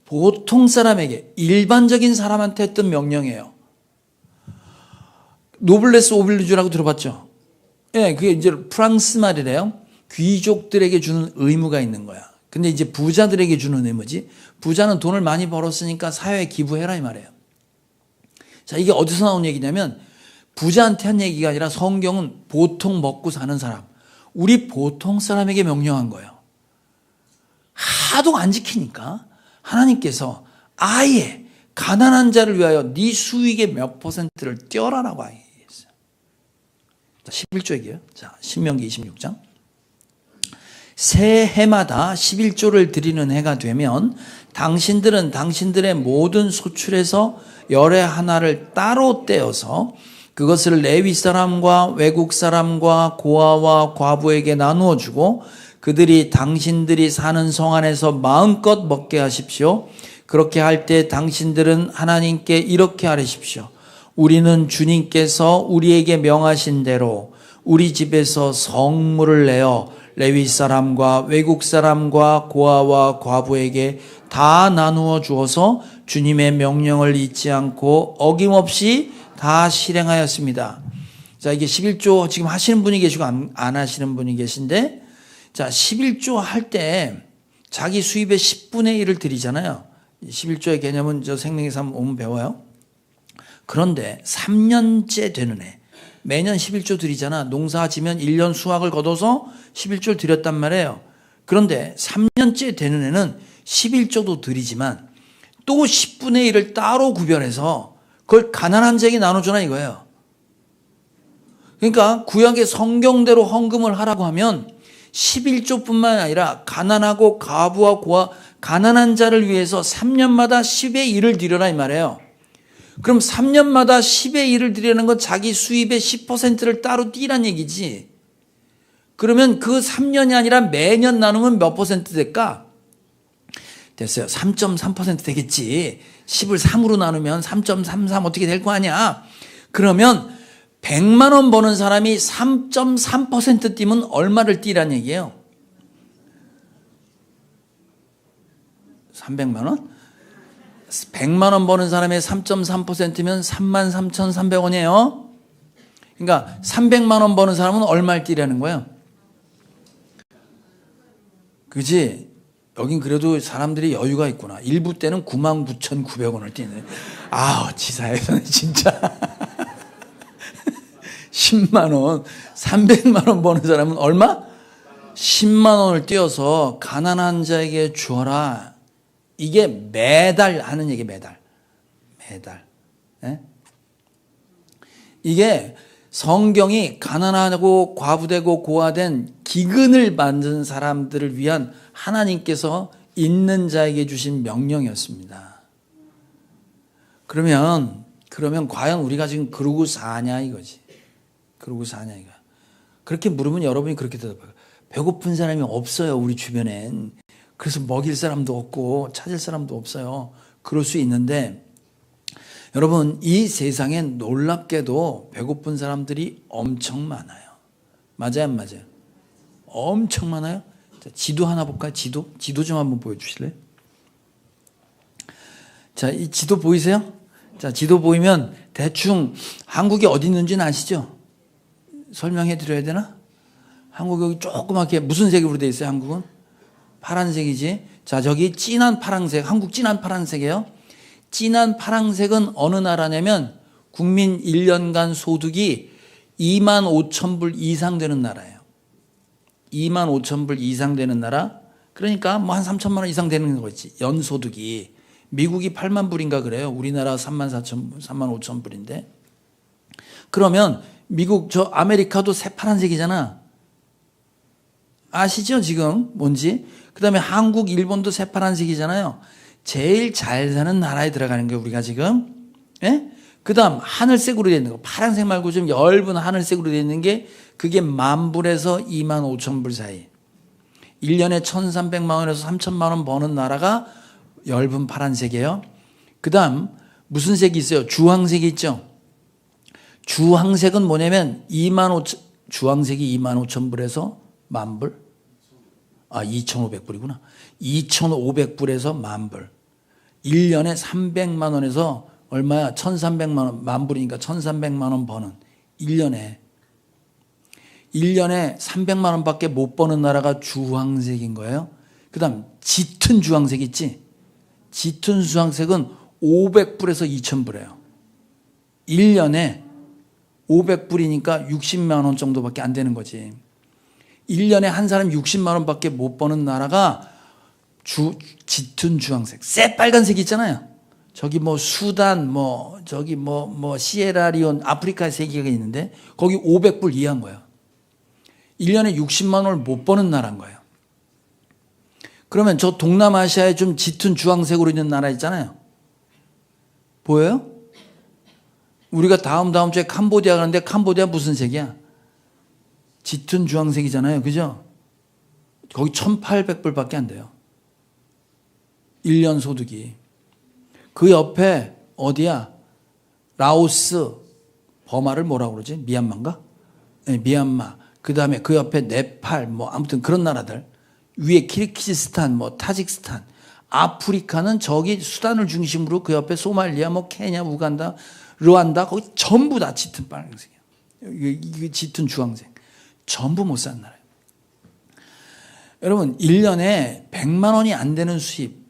보통 사람에게, 일반적인 사람한테 했던 명령이에요. 노블레스 오블리주라고 들어봤죠? 예, 그게 이제 프랑스 말이래요. 귀족들에게 주는 의무가 있는 거야. 근데 이제 부자들에게 주는 의무지. 부자는 돈을 많이 벌었으니까 사회에 기부해라 이 말이에요. 자, 이게 어디서 나온 얘기냐면 부자한테 한 얘기가 아니라 성경은 보통 먹고 사는 사람, 우리 보통 사람에게 명령한 거예요. 하도 안 지키니까 하나님께서 아예 가난한 자를 위하여 네 수익의 몇 퍼센트를 떼어라라고 얘기했어요. 자, 11조 얘기예요. 자, 신명기 26장. 새 해마다 11조를 드리는 해가 되면 당신들은 당신들의 모든 소출에서 열의 하나를 따로 떼어서 그것을 레위 사람과 외국 사람과 고아와 과부에게 나누어 주고 그들이 당신들이 사는 성 안에서 마음껏 먹게 하십시오. 그렇게 할 때 당신들은 하나님께 이렇게 아뢰십시오. 우리는 주님께서 우리에게 명하신 대로 우리 집에서 성물을 내어 레위 사람과 외국 사람과 고아와 과부에게 다 나누어 주어서 주님의 명령을 잊지 않고 어김없이 다 실행하였습니다. 자, 이게 11조 지금 하시는 분이 계시고 안 하시는 분이 계신데, 자, 11조 할 때 자기 수입의 10분의 1을 드리잖아요. 11조의 개념은 저 생명에서 한번 오면 배워요. 그런데 3년째 되는 해, 매년 11조 드리잖아. 농사 지면 1년 수확을 거둬서 11조를 드렸단 말이에요. 그런데 3년째 되는 해는 11조도 드리지만 또 10분의 1을 따로 구별해서 그걸 가난한 자에게 나눠주나 이거예요. 그러니까 구약의 성경대로 헌금을 하라고 하면 11조뿐만 아니라 가난하고 과부와 고아, 가난한 자를 위해서 3년마다 10의 1을 드려라 이 말이에요. 그럼 3년마다 10의 1을 드리는 건 자기 수입의 10%를 따로 띄란 얘기지. 그러면 그 3년이 아니라 매년 나누면 몇 퍼센트 될까? 됐어요. 3.3% 되겠지. 10을 3으로 나누면 3.33 어떻게 될 거 아니야. 그러면 100만 원 버는 사람이 3.3% 띄면 얼마를 띄란 얘기예요? 300만 원? 100만 원 버는 사람의 3.3%면 33,300원이에요. 그러니까 300만 원 버는 사람은 얼마를 띄라는 거예요? 그지? 여긴 그래도 사람들이 여유가 있구나. 일부 때는 99,900원을 띄네. 아우, 지사에서는 진짜 10만 원, 300만 원 버는 사람은 얼마? 10만 원을 띄어서 가난한 자에게 주어라. 이게 매달 하는 얘기, 매달. 예? 이게 성경이 가난하고 과부되고 고아된 기근을 만든 사람들을 위한 하나님께서 있는 자에게 주신 명령이었습니다. 그러면 과연 우리가 지금 그러고 사냐 이거지. 그러고 사냐 이거. 그렇게 물으면 여러분이 그렇게 대답해요. 배고픈 사람이 없어요, 우리 주변엔. 그래서 먹일 사람도 없고 찾을 사람도 없어요. 그럴 수 있는데 여러분, 이 세상엔 놀랍게도 배고픈 사람들이 엄청 많아요. 맞아요, 안 맞아요? 엄청 많아요. 자, 지도 하나 볼까요? 지도 좀 한번 보여주실래요? 자, 이 지도 보이세요? 자, 지도 보이면 대충 한국이 어디 있는지는 아시죠? 설명해 드려야 되나? 한국 여기 조그맣게 무슨 색으로 되어 있어요, 한국은? 파란색이지. 자, 저기 진한 파란색, 한국 진한 파란색이에요. 진한 파란색은 어느 나라냐면 국민 1년간 소득이 25,000불 이상 되는 나라예요. 25,000불 이상 되는 나라. 그러니까 뭐 한 3천만 원 이상 되는 거지. 연소득이. 미국이 8만 불인가 그래요. 우리나라 35,000불인데. 그러면 미국 저 아메리카도 새파란색이잖아. 아시죠 지금 뭔지? 그 다음에 한국, 일본도 새파란색이잖아요. 제일 잘 사는 나라에 들어가는 거예요 우리가 지금. 예? 그 다음 하늘색으로 되어 있는 거, 파란색 말고 좀 엷은 하늘색으로 되어 있는 게 그게 10,000불에서 25,000불 사이. 1년에 1,300만 원에서 3,000만 원 버는 나라가 엷은 파란색이에요. 그 다음 무슨 색이 있어요? 주황색이 있죠. 주황색은 뭐냐면 주황색이 25,000불에서 10,000불? 2,500불이구나. 2,500불에서 10,000불. 1년에 300만 원에서 얼마야? 1,300만 원. 10,000불이니까 1,300만 원 버는. 1년에 300만 원밖에 못 버는 나라가 주황색인 거예요. 그 다음 짙은 주황색 있지? 짙은 주황색은 500불에서 2,000불이에요. 1년에 500불이니까 60만 원 정도밖에 안 되는 거지. 1년에 한 사람 60만 원밖에 못 버는 나라가 짙은 주황색. 새빨간색 있잖아요. 저기 뭐 수단, 저기 시에라리온, 아프리카 세 개가 있는데 거기 500불 이하인 거예요. 1년에 60만 원을 못 버는 나라인 거예요. 그러면 저 동남아시아에 좀 짙은 주황색으로 있는 나라 있잖아요. 보여요? 우리가 다음 주에 캄보디아 가는데 캄보디아 무슨 색이야? 짙은 주황색이잖아요. 그죠? 거기 1,800불밖에 안 돼요. 1년 소득이. 그 옆에 어디야? 라오스, 버마를 뭐라고 그러지? 미얀마인가? 네, 미얀마. 그 다음에 그 옆에 네팔, 아무튼 그런 나라들. 위에 키르기즈스탄, 타직스탄. 아프리카는 저기 수단을 중심으로 그 옆에 소말리아, 케냐, 우간다, 르완다, 거기 전부 다 짙은 빨간색이야. 이게 짙은 주황색. 전부 못 사는 나라예요. 여러분, 1년에 100만 원이 안 되는 수입.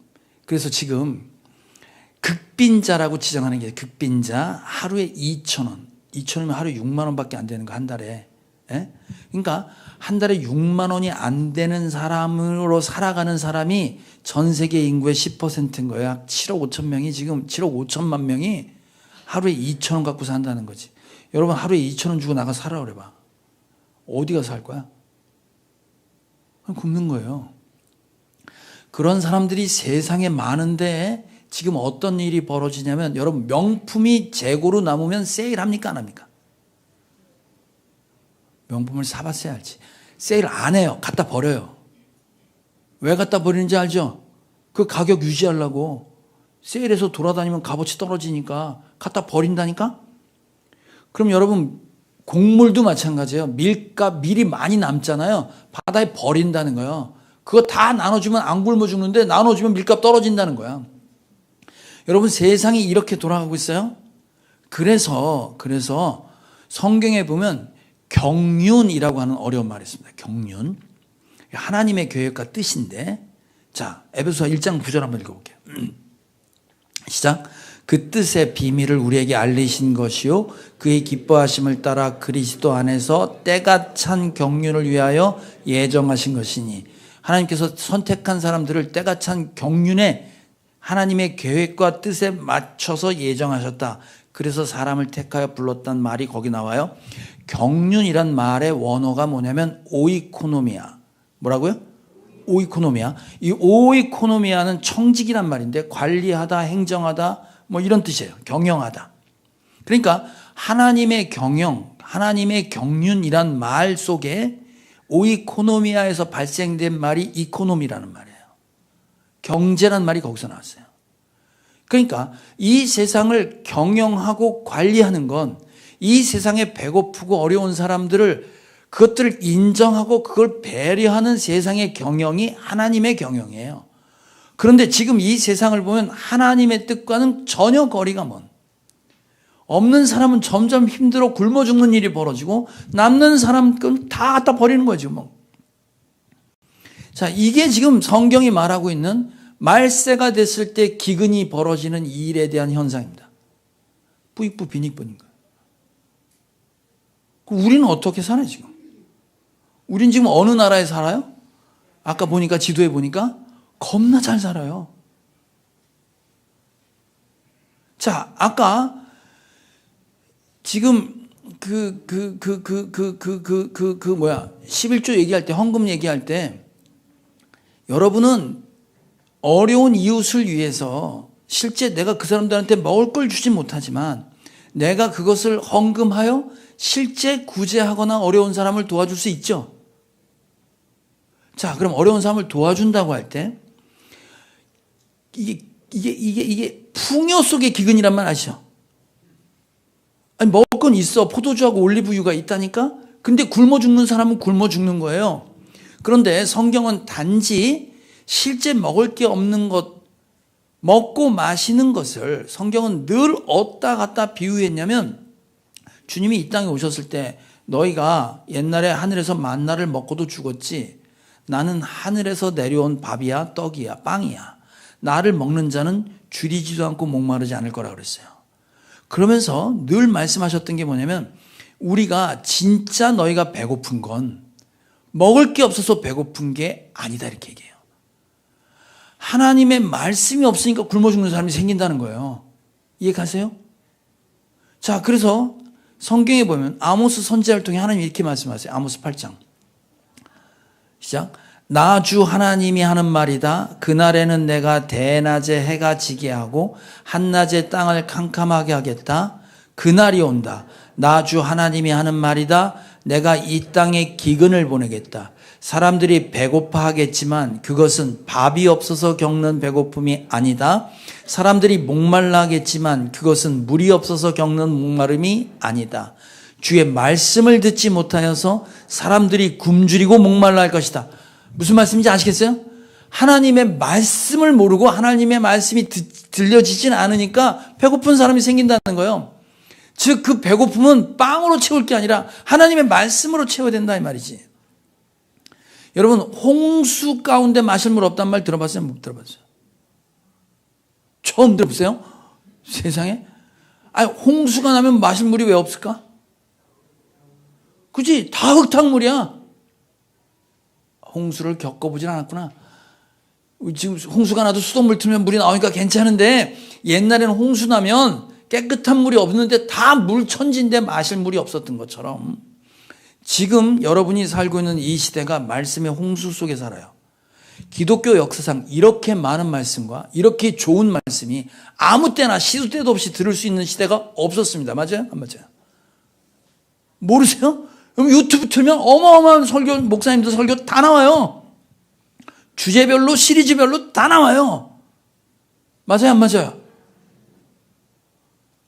그래서 지금 극빈자라고 지정하는 게 극빈자 하루에 2,000원. 2,000원이면 하루에 6만 원밖에 안 되는 거 한 달에. 예? 그러니까 한 달에 6만 원이 안 되는 사람으로 살아가는 사람이 전 세계 인구의 10%인 거야. 7억 5천 명이 지금 7억 5천만 명이 하루에 2,000원 갖고 산다는 거지. 여러분 하루에 2,000원 주고 나가 살아 그래봐. 어디가 살 거야? 굶는 거예요. 그런 사람들이 세상에 많은데 지금 어떤 일이 벌어지냐면 여러분 명품이 재고로 남으면 세일합니까 안 합니까? 명품을 사봤어야 알지. 세일 안 해요. 갖다 버려요. 왜 갖다 버리는지 알죠? 그 가격 유지하려고. 세일해서 돌아다니면 값어치 떨어지니까 갖다 버린다니까? 그럼 여러분 곡물도 마찬가지예요. 밀이 많이 남잖아요. 바다에 버린다는 거예요. 그거 다 나눠주면 안 굶어 죽는데 나눠주면 밀값 떨어진다는 거야. 여러분 세상이 이렇게 돌아가고 있어요. 그래서 성경에 보면 경륜이라고 하는 어려운 말이 있습니다. 경륜. 하나님의 계획과 뜻인데 자 에베소서 1장 9절 한번 읽어볼게요. 시작. 그 뜻의 비밀을 우리에게 알리신 것이요 그의 기뻐하심을 따라 그리스도 안에서 때가 찬 경륜을 위하여 예정하신 것이니 하나님께서 선택한 사람들을 때가 찬 경륜에 하나님의 계획과 뜻에 맞춰서 예정하셨다. 그래서 사람을 택하여 불렀단 말이 거기 나와요. 경륜이란 말의 원어가 뭐냐면 오이코노미아. 뭐라고요? 오이코노미아. 이 오이코노미아는 청직이란 말인데 관리하다, 행정하다 이런 뜻이에요. 경영하다. 그러니까 하나님의 경영, 하나님의 경륜이란 말 속에 오이코노미아에서 발생된 말이 이코노미라는 말이에요. 경제란 말이 거기서 나왔어요. 그러니까 이 세상을 경영하고 관리하는 건 이 세상에 배고프고 어려운 사람들을 그것들을 인정하고 그걸 배려하는 세상의 경영이 하나님의 경영이에요. 그런데 지금 이 세상을 보면 하나님의 뜻과는 전혀 거리가 먼. 없는 사람은 점점 힘들어 굶어 죽는 일이 벌어지고 남는 사람은 다 갖다 버리는 거죠. 자, 이게 지금 성경이 말하고 있는 말세가 됐을 때 기근이 벌어지는 이 일에 대한 현상입니다. 뿌익부 빈익분인 거예요. 우리는 어떻게 살아요 지금? 우린 지금 어느 나라에 살아요? 아까 보니까 지도에 보니까 겁나 잘 살아요. 자, 아까 지금 11조 얘기할 때, 헌금 얘기할 때 여러분은 어려운 이웃을 위해서 실제 내가 그 사람들한테 먹을 걸 주지 못하지만 내가 그것을 헌금하여 실제 구제하거나 어려운 사람을 도와줄 수 있죠. 자, 그럼 어려운 사람을 도와준다고 할 때 이게 풍요 속의 기근이란 말 아시죠? 아니, 먹을 건 있어. 포도주하고 올리브유가 있다니까? 근데 굶어 죽는 사람은 굶어 죽는 거예요. 그런데 성경은 단지 실제 먹을 게 없는 것, 먹고 마시는 것을 성경은 늘 어디다 갖다 비유했냐면, 주님이 이 땅에 오셨을 때 너희가 옛날에 하늘에서 만나를 먹고도 죽었지, 나는 하늘에서 내려온 밥이야, 떡이야, 빵이야. 나를 먹는 자는 줄이지도 않고 목마르지 않을 거라 그랬어요. 그러면서 늘 말씀하셨던 게 뭐냐면, 우리가 진짜 너희가 배고픈 건 먹을 게 없어서 배고픈 게 아니다, 이렇게 얘기해요. 하나님의 말씀이 없으니까 굶어 죽는 사람이 생긴다는 거예요. 이해 가세요? 자, 그래서 성경에 보면 아모스 선지자를 통해 하나님이 이렇게 말씀하세요. 아모스 8장 시작. 나 주 하나님이 하는 말이다. 그날에는 내가 대낮에 해가 지게 하고 한낮에 땅을 캄캄하게 하겠다. 그날이 온다. 나 주 하나님이 하는 말이다. 내가 이 땅에 기근을 보내겠다. 사람들이 배고파하겠지만 그것은 밥이 없어서 겪는 배고픔이 아니다. 사람들이 목말라 하겠지만 그것은 물이 없어서 겪는 목마름이 아니다. 주의 말씀을 듣지 못하여서 사람들이 굶주리고 목말라 할 것이다. 무슨 말씀인지 아시겠어요? 하나님의 말씀을 모르고 하나님의 말씀이 들려지진 않으니까 배고픈 사람이 생긴다는 거예요. 즉 그 배고픔은 빵으로 채울 게 아니라 하나님의 말씀으로 채워야 된다 이 말이지. 여러분, 홍수 가운데 마실 물 없단 말 들어봤어요? 못 들어봤어요? 처음 들어보세요? 세상에? 아니, 홍수가 나면 마실 물이 왜 없을까? 그치? 다 흙탕물이야. 홍수를 겪어보진 않았구나. 지금 홍수가 나도 수돗물 틀면 물이 나오니까 괜찮은데, 옛날에는 홍수 나면 깨끗한 물이 없는데 다 물천지인데 마실 물이 없었던 것처럼, 지금 여러분이 살고 있는 이 시대가 말씀의 홍수 속에 살아요. 기독교 역사상 이렇게 많은 말씀과 이렇게 좋은 말씀이 아무 때나 시도 때도 없이 들을 수 있는 시대가 없었습니다. 맞아요? 안 맞아요? 모르세요? 그럼 유튜브 틀면 어마어마한 설교, 목사님들 설교 다 나와요. 주제별로, 시리즈별로 다 나와요. 맞아요? 안 맞아요?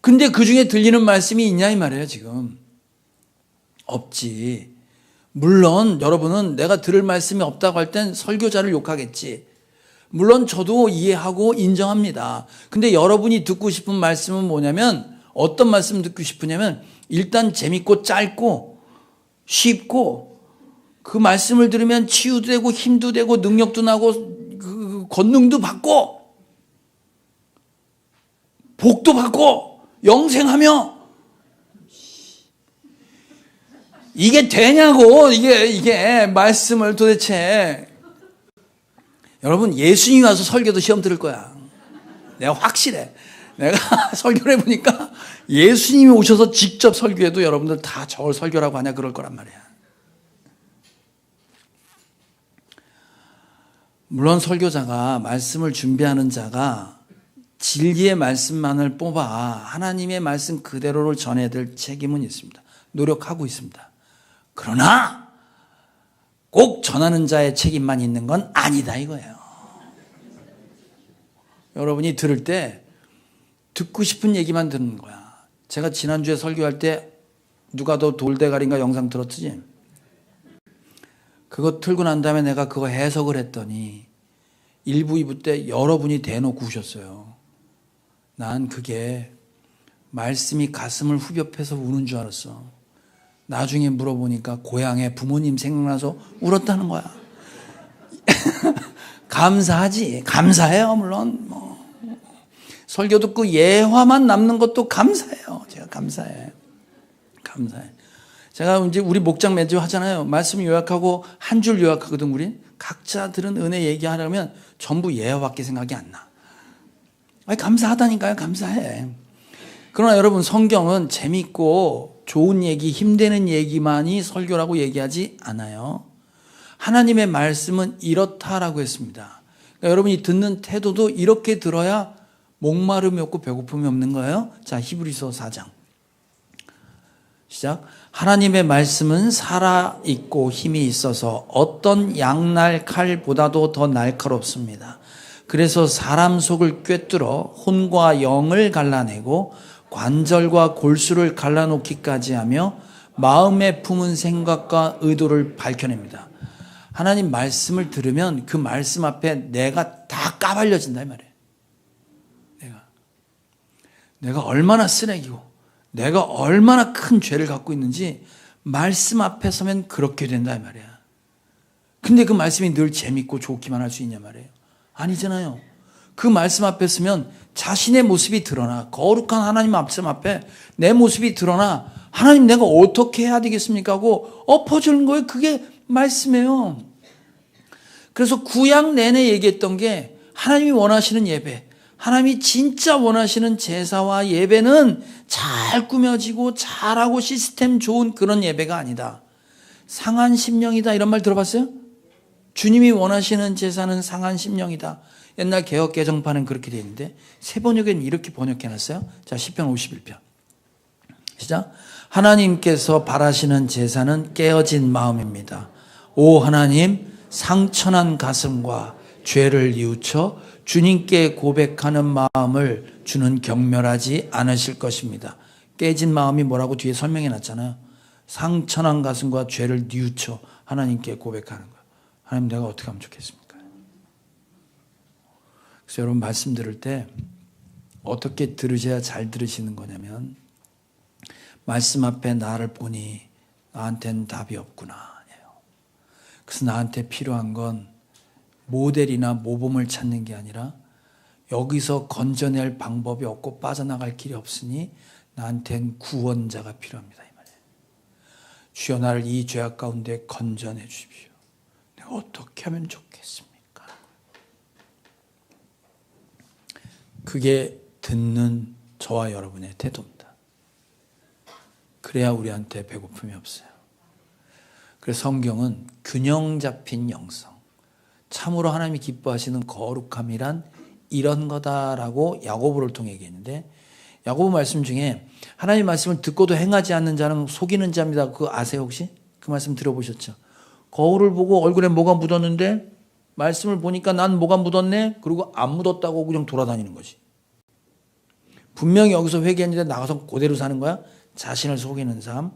근데 그 중에 들리는 말씀이 있냐 이 말이에요, 지금. 없지. 물론 여러분은 내가 들을 말씀이 없다고 할 땐 설교자를 욕하겠지. 물론 저도 이해하고 인정합니다. 근데 여러분이 듣고 싶은 말씀은 뭐냐면, 어떤 말씀 듣고 싶으냐면, 일단 재밌고 짧고 쉽고, 그 말씀을 들으면 치유도 되고 힘도 되고 능력도 나고 그 권능도 받고 복도 받고 영생하며, 이게 되냐고. 이게 말씀을 도대체. 여러분, 예수님이 와서 설교도 시험 들을 거야. 내가 확실해. 내가 설교를 해보니까 예수님이 오셔서 직접 설교해도 여러분들 다 저걸 설교라고 하냐 그럴 거란 말이야. 물론 설교자가, 말씀을 준비하는 자가 진리의 말씀만을 뽑아 하나님의 말씀 그대로를 전해야 될 책임은 있습니다. 노력하고 있습니다. 그러나 꼭 전하는 자의 책임만 있는 건 아니다 이거예요. 여러분이 들을 때 듣고 싶은 얘기만 듣는 거야. 제가 지난주에 설교할 때 누가 더 돌대가리인가 영상 들었지? 그거 틀고 난 다음에 내가 그거 해석을 했더니 1부, 2부 때 여러분이 대놓고 우셨어요. 난 그게 말씀이 가슴을 후벼 패서 우는 줄 알았어. 나중에 물어보니까 고향에 부모님 생각나서 울었다는 거야. 감사하지. 감사해요. 물론 설교 듣고 예화만 남는 것도 감사해요. 제가 감사해. 제가 이제 우리 목장 매주 하잖아요. 말씀 요약하고 한 줄 요약하거든. 우리 각자 들은 은혜 얘기하려면 전부 예화밖에 생각이 안 나. 아니, 감사하다니까요. 감사해. 그러나 여러분, 성경은 재밌고 좋은 얘기, 힘되는 얘기만이 설교라고 얘기하지 않아요. 하나님의 말씀은 이렇다라고 했습니다. 그러니까 여러분이 듣는 태도도 이렇게 들어야 목마름이 없고 배고픔이 없는 거예요. 자, 히브리서 4장 시작. 하나님의 말씀은 살아있고 힘이 있어서 어떤 양날 칼보다도 더 날카롭습니다. 그래서 사람 속을 꿰뚫어 혼과 영을 갈라내고 관절과 골수를 갈라놓기까지 하며 마음에 품은 생각과 의도를 밝혀냅니다. 하나님 말씀을 들으면 그 말씀 앞에 내가 다 까발려진다 이 말이에요. 내가 얼마나 쓰레기고 내가 얼마나 큰 죄를 갖고 있는지 말씀 앞에 서면 그렇게 된다 이 말이야. 근데 그 말씀이 늘 재밌고 좋기만 할 수 있냐 말이에요. 아니잖아요. 그 말씀 앞에 서면 자신의 모습이 드러나, 거룩한 하나님 말씀 앞에 내 모습이 드러나, 하나님 내가 어떻게 해야 되겠습니까 하고 엎어주는 거예요. 그게 말씀이에요. 그래서 구약 내내 얘기했던 게 하나님이 원하시는 예배, 하나님이 진짜 원하시는 제사와 예배는 잘 꾸며지고 잘하고 시스템 좋은 그런 예배가 아니다. 상한 심령이다 이런 말 들어봤어요? 주님이 원하시는 제사는 상한 심령이다. 옛날 개역 개정판은 그렇게 되어 있는데 새 번역에는 이렇게 번역해놨어요. 자, 시편 51편 시작. 하나님께서 바라시는 제사는 깨어진 마음입니다. 오 하나님, 상처난 가슴과 죄를 뉘우쳐 주님께 고백하는 마음을 주는 경멸하지 않으실 것입니다. 깨진 마음이 뭐라고 뒤에 설명해 놨잖아요. 상처난 가슴과 죄를 뉘우쳐 하나님께 고백하는 거예요. 하나님 내가 어떻게 하면 좋겠습니까? 그래서 여러분 말씀 들을 때 어떻게 들으셔야 잘 들으시는 거냐면 말씀 앞에 나를 보니 나한테는 답이 없구나. 그래서 나한테 필요한 건 모델이나 모범을 찾는 게 아니라 여기서 건져낼 방법이 없고 빠져나갈 길이 없으니 나한테는 구원자가 필요합니다. 이 말이에요. 주여 나를 이 죄악 가운데 건져내 주십시오. 내가 어떻게 하면 좋겠습니까? 그게 듣는 저와 여러분의 태도입니다. 그래야 우리한테 배고픔이 없어요. 그래서 성경은 균형 잡힌 영성, 참으로 하나님이 기뻐하시는 거룩함이란 이런 거다라고 야고보를 통해 얘기했는데, 야고보 말씀 중에 하나님 말씀을 듣고도 행하지 않는 자는 속이는 자입니다. 그거 아세요 혹시? 그 말씀 들어보셨죠? 거울을 보고 얼굴에 뭐가 묻었는데 말씀을 보니까 난 뭐가 묻었네? 그리고 안 묻었다고 그냥 돌아다니는 거지. 분명히 여기서 회개했는데 나가서 그대로 사는 거야? 자신을 속이는 삶.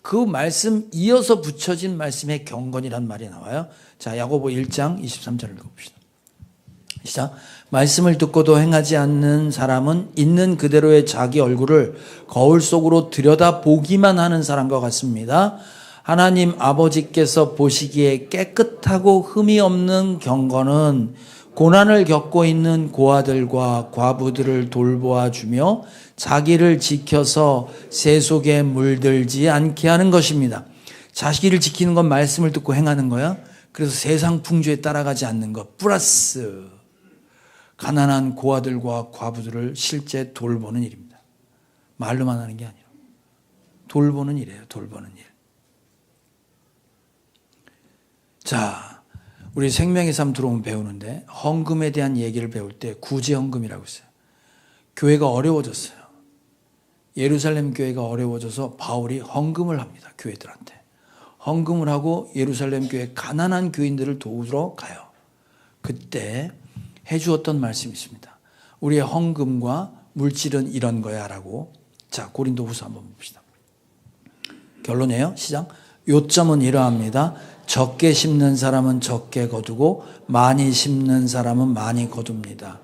그 말씀 이어서 붙여진 말씀의 경건이란 말이 나와요. 자, 야고보 1장 23절을 읽어봅시다. 시작. 말씀을 듣고도 행하지 않는 사람은 있는 그대로의 자기 얼굴을 거울 속으로 들여다보기만 하는 사람과 같습니다. 하나님 아버지께서 보시기에 깨끗하고 흠이 없는 경건은 고난을 겪고 있는 고아들과 과부들을 돌보아 주며 자기를 지켜서 새 속에 물들지 않게 하는 것입니다. 자기를 지키는 건 말씀을 듣고 행하는 거야. 그래서 세상 풍조에 따라가지 않는 것 플러스 가난한 고아들과 과부들을 실제 돌보는 일입니다. 말로만 하는 게 아니라 돌보는 일이에요. 돌보는 일. 자, 우리 생명의 삶 들어오면 배우는데 헌금에 대한 얘기를 배울 때 구제헌금이라고 있어요. 교회가 어려워졌어요. 예루살렘 교회가 어려워져서 바울이 헌금을 합니다. 교회들한테. 헌금을 하고 예루살렘 교회 가난한 교인들을 도우러 가요. 그때 해주었던 말씀이 있습니다. 우리의 헌금과 물질은 이런 거야 라고. 자, 고린도후서 한번 봅시다. 결론이에요. 시작. 요점은 이러합니다. 적게 심는 사람은 적게 거두고 많이 심는 사람은 많이 거둡니다.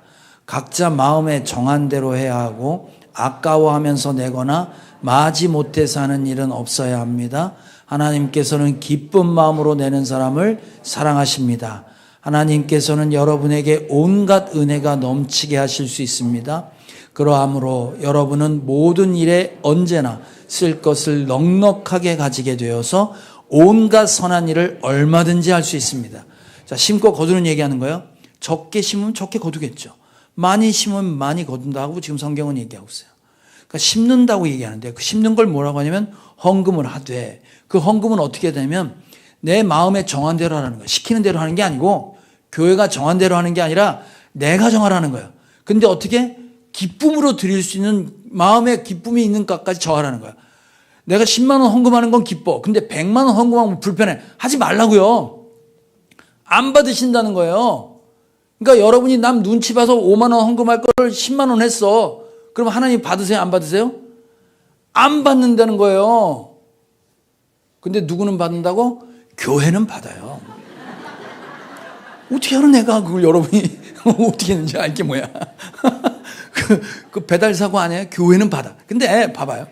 각자 마음에 정한 대로 해야 하고 아까워하면서 내거나 마지 못해서 하는 일은 없어야 합니다. 하나님께서는 기쁜 마음으로 내는 사람을 사랑하십니다. 하나님께서는 여러분에게 온갖 은혜가 넘치게 하실 수 있습니다. 그러하므로 여러분은 모든 일에 언제나 쓸 것을 넉넉하게 가지게 되어서 온갖 선한 일을 얼마든지 할 수 있습니다. 자, 심고 거두는 얘기하는 거예요. 적게 심으면 적게 거두겠죠. 많이 심으면 많이 거둔다고 지금 성경은 얘기하고 있어요. 그러니까 심는다고 얘기하는데 그 심는 걸 뭐라고 하냐면 헌금을 하되, 그 헌금은 어떻게 되면 내 마음에 정한 대로 하라는 거예요. 시키는 대로 하는 게 아니고 교회가 정한 대로 하는 게 아니라 내가 정하라는 거예요. 근데 어떻게? 기쁨으로 드릴 수 있는 마음에 기쁨이 있는 것까지 정하라는 거예요. 내가 10만 원 헌금하는 건 기뻐. 근데 100만 원 헌금하면 불편해. 하지 말라고요. 안 받으신다는 거예요. 그러니까 여러분이 남 눈치 봐서 5만 원 헌금할 걸 10만 원 했어. 그럼 하나님 받으세요? 안 받으세요? 안 받는다는 거예요. 근데 누구는 받는다고? 교회는 받아요. 어떻게 알아 내가 그걸 여러분이 어떻게 했는지 알게 뭐야. 그 배달 사고 아니에요? 교회는 받아. 근데 봐봐요.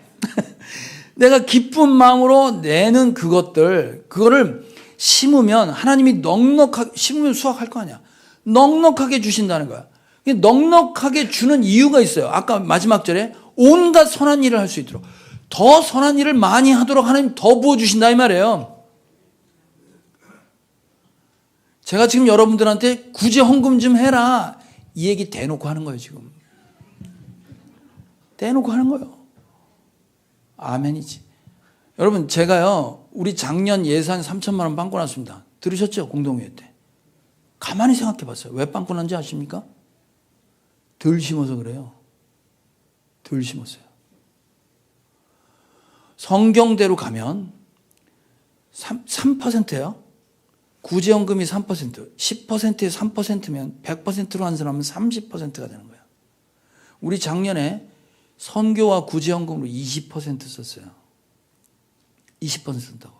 내가 기쁜 마음으로 내는 그거를 심으면 하나님이 넉넉하게, 심으면 수확할 거 아니야. 넉넉하게 주신다는 거야. 넉넉하게 주는 이유가 있어요. 아까 마지막 절에 온갖 선한 일을 할 수 있도록. 더 선한 일을 많이 하도록 하나님 더 부어주신다 이 말이에요. 제가 지금 여러분들한테 구제 헌금 좀 해라 이 얘기 대놓고 하는 거예요. 지금 대놓고 하는 거예요. 아멘이지. 여러분 제가요 우리 작년 예산 3천만 원 빵꾸 났습니다. 들으셨죠? 공동회의 때. 가만히 생각해 봤어요. 왜 빵꾸 난지 아십니까? 덜 심어서 그래요. 덜 심었어요. 성경대로 가면 3%예요. 구제연금이 3%, 10%에 3%면 100%로 한 사람은 30%가 되는 거예요. 우리 작년에 선교와 구제연금으로 20% 썼어요. 20% 쓴다고.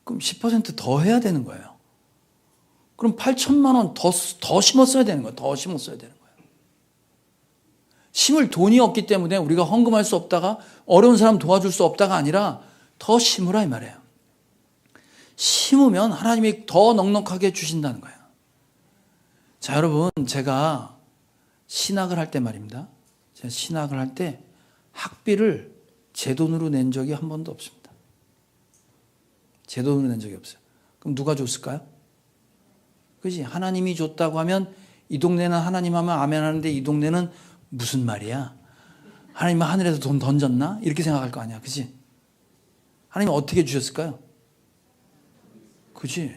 그럼 10% 더 해야 되는 거예요. 그럼 8천만 원 더 심었어야 되는 거예요. 더 심었어야 되는 거예요. 심을 돈이 없기 때문에 우리가 헌금할 수 없다가 어려운 사람 도와줄 수 없다가 아니라 더 심으라 이 말이에요. 심으면 하나님이 더 넉넉하게 주신다는 거예요. 자, 여러분 제가 신학을 할 때 말입니다. 제가 신학을 할 때 학비를 제 돈으로 낸 적이 한 번도 없습니다. 제 돈으로 낸 적이 없어요. 그럼 누가 줬을까요? 그지? 하나님이 줬다고 하면 이 동네는 하나님 하면 아멘 하는데 이 동네는 무슨 말이야? 하나님은 하늘에서 돈 던졌나? 이렇게 생각할 거 아니야. 그지? 하나님은 어떻게 주셨을까요? 그지?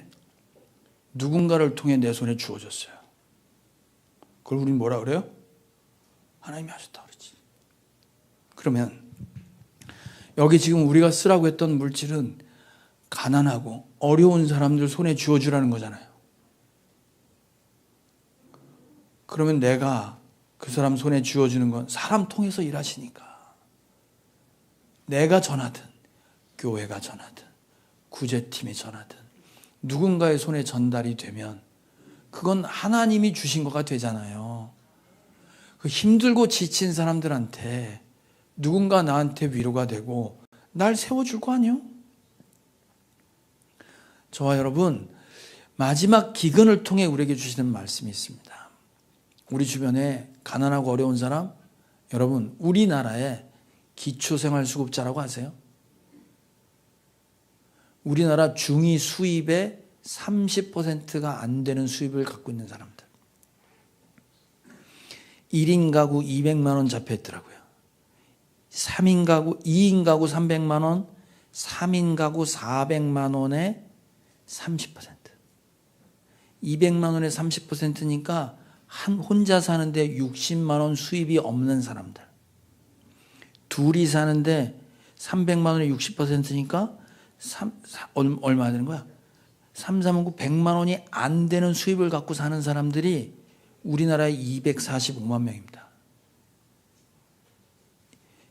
누군가를 통해 내 손에 주어졌어요. 그걸 우린 뭐라 그래요? 하나님이 하셨다 그러지. 그러면 여기 지금 우리가 쓰라고 했던 물질은 가난하고 어려운 사람들 손에 주어주라는 거잖아요. 그러면 내가 그 사람 손에 주어주는 건 사람 통해서 일하시니까 내가 전하든 교회가 전하든 구제팀이 전하든 누군가의 손에 전달이 되면 그건 하나님이 주신 거가 되잖아요. 그 힘들고 지친 사람들한테 누군가 나한테 위로가 되고 날 세워줄 거 아니에요? 저와 여러분 마지막 기근을 통해 우리에게 주시는 말씀이 있습니다. 우리 주변에 가난하고 어려운 사람, 여러분 우리나라에 기초생활수급자라고 아세요? 우리나라 중위 수입의 30%가 안 되는 수입을 갖고 있는 사람들. 1인 가구 200만 원 잡혀 있더라고요. 3인 가구, 2인 가구 300만 원, 3인 가구 400만 원에 30%. 200만 원에 30%니까 혼자 사는데 60만 원 수입이 없는 사람들. 둘이 사는데 300만 원에 60%니까 얼마 되는 거야? 3, 3, 9, 100만 원이 안 되는 수입을 갖고 사는 사람들이 우리나라에 245만 명입니다.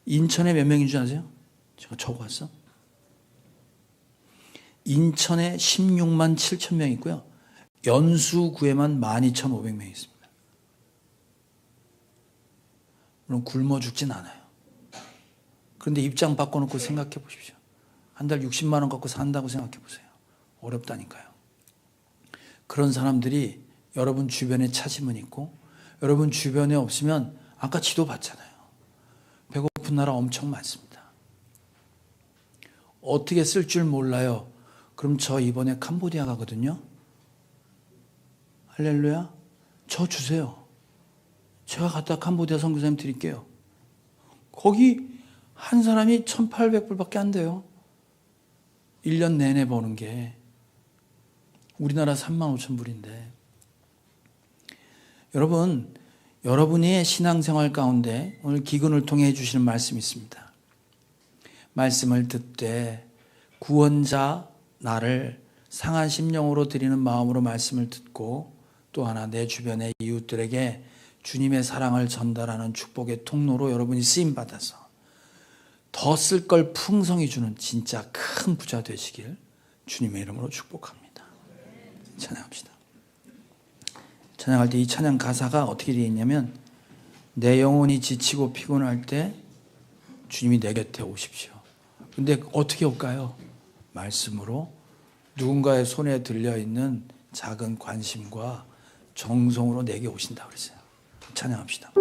인천에 몇 명인 줄 아세요? 제가 적어봤어. 인천에 16만 7천 명 있고요. 연수구에만 12,500명 있습니다. 물론 굶어 죽진 않아요. 그런데 입장 바꿔놓고 생각해 보십시오. 한 달 60만 원 갖고 산다고 생각해 보세요. 어렵다니까요. 그런 사람들이 여러분 주변에 찾으면 있고 여러분 주변에 없으면 아까 지도 봤잖아요. 배고픈 나라 엄청 많습니다. 어떻게 쓸 줄 몰라요. 그럼 저 이번에 캄보디아 가거든요. 할렐루야. 저 주세요. 제가 갖다 캄보디아 선교사님 드릴게요. 거기 한 사람이 1,800불밖에 안 돼요. 1년 내내 버는 게 우리나라 35,000불인데 여러분, 여러분의 신앙생활 가운데 오늘 기근을 통해 해주시는 말씀이 있습니다. 말씀을 듣되 구원자 나를 상한 심령으로 드리는 마음으로 말씀을 듣고 또 하나 내 주변의 이웃들에게 주님의 사랑을 전달하는 축복의 통로로 여러분이 쓰임받아서 더 쓸 걸 풍성히 주는 진짜 큰 부자 되시길 주님의 이름으로 축복합니다. 찬양합시다. 찬양할 때 이 찬양 가사가 어떻게 되어 있냐면 내 영혼이 지치고 피곤할 때 주님이 내 곁에 오십시오. 근데 어떻게 올까요? 말씀으로 누군가의 손에 들려있는 작은 관심과 정성으로 내게 오신다고 그랬어요. 찬양합시다.